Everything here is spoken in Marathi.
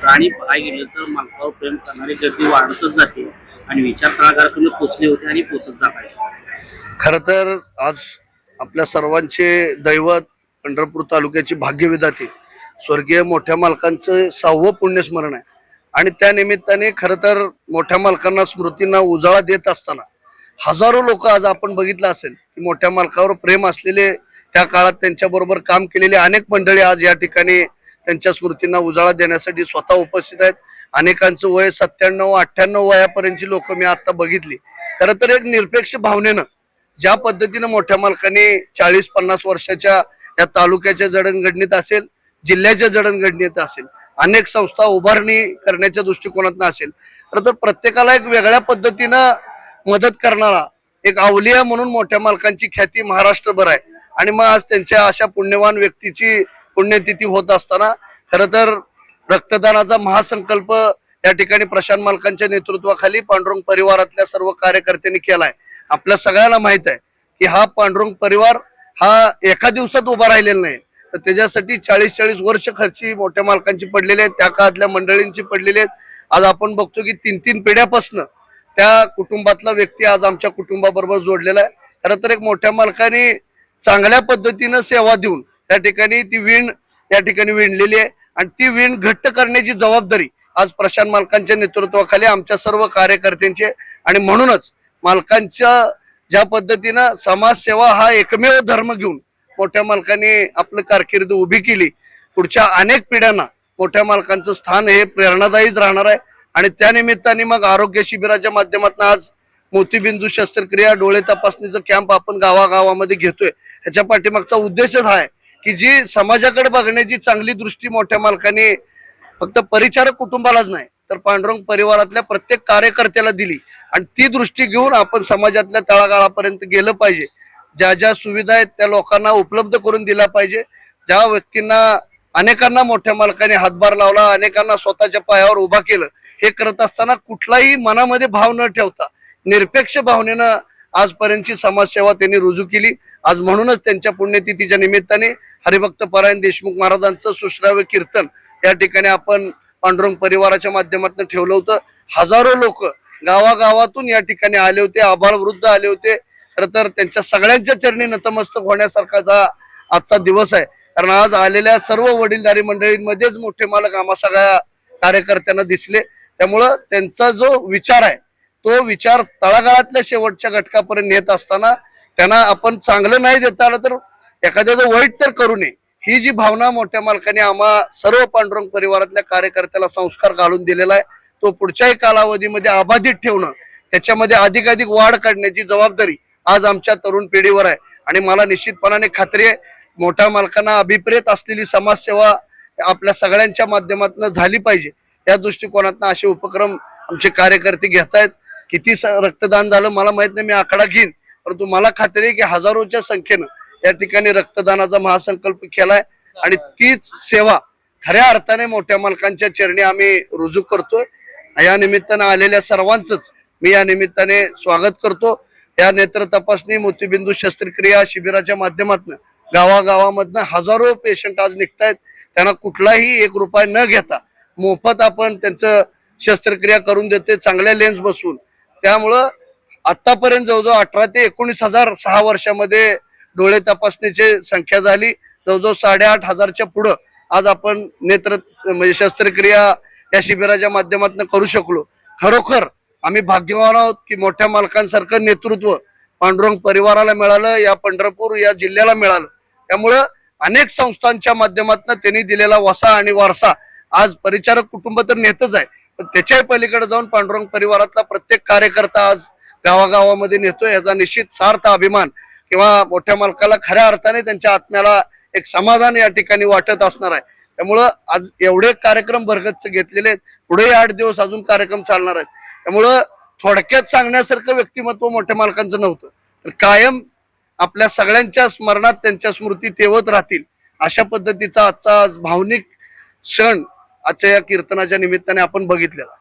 प्राणी पाहायला गेलं तर मालकावर प्रेम करणारी गर्दी वाढतच जाते आणि विचार तळागाळापर्यंत पोचले होते आणि पोचत जात आहे. खर तर आज आपल्या सर्वांचे दैवत पंढरपूर तालुक्याची भाग्यविधाते स्वर्गीय मोठ्या मालकांचं 6वं पुण्यस्मरण आहे आणि त्या निमित्ताने खर तर मोठ्या मालकांना स्मृतींना उजाळा देत असताना हजारो लोक आज आपण बघितलं असेल की मोठ्या मालकावर प्रेम असलेले त्या काळात त्यांच्याबरोबर काम केलेले अनेक मंडळी आज या ठिकाणी त्यांच्या स्मृतींना उजाळा देण्यासाठी स्वतः उपस्थित आहेत. अनेकांचं वय 97-98 वयापर्यंतची लोक मी आता बघितली. खरं तर एक निरपेक्ष भावनेनं ज्या पद्धतीनं मोठ्या मालकाने 40-50 वर्षाच्या या तालुक्याच्या जडणघडणीत असेल, जिल्ह्याच्या जडणघडणीत असेल, अनेक संस्था उभारणी करण्याच्या दृष्टिकोनातून असेल, खरं तर प्रत्येकाला एक वेगळ्या पद्धतीनं मदत करणारा एक अवलिया म्हणून मोठ्या मालकांची ख्याती महाराष्ट्रभर आहे. आणि मग आज त्यांच्या अशा पुण्यवान व्यक्तीची पुण्यतिथी होत असताना खरं तर रक्तदानाचा महासंकल्प या ठिकाणी प्रशांत मालकांच्या नेतृत्वाखाली पांडुरंग परिवारातल्या सर्व कार्यकर्त्यांनी केलाय. आपल्या सगळ्यांना माहित आहे की हा पांडुरंग परिवार हा एका दिवसात उभा राहिलेला नाही, तर त्याच्यासाठी 40-40 वर्ष खर्ची मोठ्या मालकांची पडलेली आहेत, त्या काळातल्या मंडळींची पडलेली आहेत. आज आपण बघतो की 3-3 पिढ्यापासून त्या कुटुंबातला व्यक्ती आज आमच्या कुटुंबाबरोबर जोडलेला आहे. खरं तर एक मोठ्या मालकाने चांगल्या पद्धतीनं सेवा देऊन त्या ठिकाणी ती वीण या ठिकाणी विणलेली आहे आणि ती वीण घट्ट करण्याची जबाबदारी आज प्रशांत मालकांच्या नेतृत्वाखाली आमच्या सर्व कार्यकर्त्यांचे. आणि म्हणूनच मालकांच्या ज्या पद्धतीनं समाजसेवा हा एकमेव धर्म घेऊन मोठ्या मालकाने आपलं कारकीर्द उभी केली, पुढच्या अनेक पिढ्यांना मोठ्या मालकांचं स्थान हे प्रेरणादायीच राहणार आहे. आणि त्या निमित्ताने मग आरोग्य शिबिराच्या माध्यमातून आज मोतीबिंदू शस्त्रक्रिया डोळे तपासणीचं कॅम्प आपण गावागावामध्ये घेतोय. ह्याच्या पाठीमागचा उद्देशच हा आहे की जी समाजाकडे बघण्याची चांगली दृष्टी मोठ्या मालकाने फक्त परिचारक कुटुंबालाच नाही तर पांडुरंग परिवारातल्या प्रत्येक कार्यकर्त्याला दिली. आणि ती दृष्टी घेऊन आपण समाजातल्या तळागाळापर्यंत गेलं पाहिजे. ज्या ज्या सुविधा आहेत त्या लोकांना उपलब्ध करून दिल्या पाहिजे. ज्या व्यक्तींना अनेकांना मोठ्या मालकाने हातभार लावला, अनेकांना स्वतःच्या पायावर उभा केलं, हे करत असताना कुठलाही मनामध्ये भाव न ठेवता निरपेक्ष भावनेनं आजपर्यंतची समाजसेवा त्यांनी रुजू केली. आज म्हणूनच त्यांच्या पुण्यतिथीच्या निमित्ताने हरिभक्त परायण देशमुख महाराजांचं सुश्राव्य कीर्तन या ठिकाणी आपण पांडुरंग परिवाराच्या माध्यमातून ठेवलं होतं. हजारो लोक गावागावातून या ठिकाणी आले होते, आबाळ वृद्ध आले होते. खर तर त्यांच्या सगळ्यांच्या चरणी नतमस्तक होण्यासारखाचा आजचा दिवस आहे. कारण आज आलेल्या सर्व वडीलधारी मंडळींमध्येच मोठे मालक आम्हा सगळ्या कार्यकर्त्यांना दिसले. त्यामुळं त्यांचा जो विचार आहे तो विचार तळागाळातल्या शेवटच्या घटकापर्यंत नेत असताना त्यांना आपण चांगलं नाही देता आलं तर एखाद्याचं वाईट तर करू नये, ही जी भावना मोठ्या मालकाने आम्हा सर्व पांडुरंग परिवारातल्या कार्यकर्त्याला संस्कार घालून दिलेला आहे, तो पुढच्याही कालावधीमध्ये अबाधित ठेवणं, त्याच्यामध्ये अधिकाधिक वाढ काढण्याची जबाबदारी आज आमच्या तरुण पिढीवर आहे. आणि मला निश्चितपणाने खात्री आहे मोठ्या मालकांना अभिप्रेत असलेली समाजसेवा आपल्या सगळ्यांच्या माध्यमातून झाली पाहिजे. या दृष्टिकोनातून असे उपक्रम आमचे कार्यकर्ते घेत आहेत. किती रक्तदान झालं मला माहित नाही, मी आकडा घेईन, परंतु मला खात्री आहे की हजारोच्या संख्येनं या ठिकाणी रक्तदानाचा महासंकल्प केलाय. आणि तीच सेवा खऱ्या अर्थाने मोठ्या मालकांच्या चरणी आम्ही रुजू करतोय. या निमित्तानं आलेल्या सर्वांचंच मी या निमित्ताने स्वागत करतो. या नेत्र तपासणी मोतीबिंदू शस्त्रक्रिया शिबिराच्या माध्यमातून गावागावामधनं हजारो पेशंट आज निघतायत. त्यांना कुठलाही 1 रुपया न घेता मोफत आपण त्यांचं शस्त्रक्रिया करून देते, चांगल्या लेन्स बसवून. त्यामुळं आतापर्यंत जवळजवळ 18 ते 19,000 6 वर्षामध्ये डोळे तपासणीची संख्या झाली. जवळजवळ 8,500च्या पुढं आज आपण नेत्र म्हणजे शस्त्रक्रिया या शिबिराच्या माध्यमातून करू शकलो. खरोखर आम्ही भाग्यवान आहोत की मोठ्या मालकांसारखं नेतृत्व पांडुरंग परिवाराला मिळालं, या पंढरपूर या जिल्ह्याला मिळालं. त्यामुळं अनेक संस्थांच्या माध्यमातून त्यांनी दिलेला वसा आणि वारसा आज परिचारक कुटुंब तर नेतच आहे, पण त्याच्याही पलीकडे जाऊन पांडुरंग परिवारातला प्रत्येक कार्यकर्ता आज गावागावामध्ये नेतोय. याचा निश्चित सार्थ अभिमान किंवा मोठ्या मालकाला खऱ्या अर्थाने त्यांच्या आत्म्याला एक समाधान या ठिकाणी वाटत असणार आहे. त्यामुळं आज एवढे कार्यक्रम भरगच्च घेतलेले आहेत, पुढे 8 दिवस अजून कार्यक्रम चालणार आहेत. त्यामुळं थोडक्यात सांगण्यासारखं व्यक्तिमत्व मोठ्या मालकांचं नव्हतं, तर कायम आपल्या सगळ्यांच्या स्मरणात त्यांच्या स्मृती तेवत राहतील अशा पद्धतीचा आजचा आज भावनिक क्षण आजच्या या कीर्तनाच्या निमित्ताने आपण बघितलेला.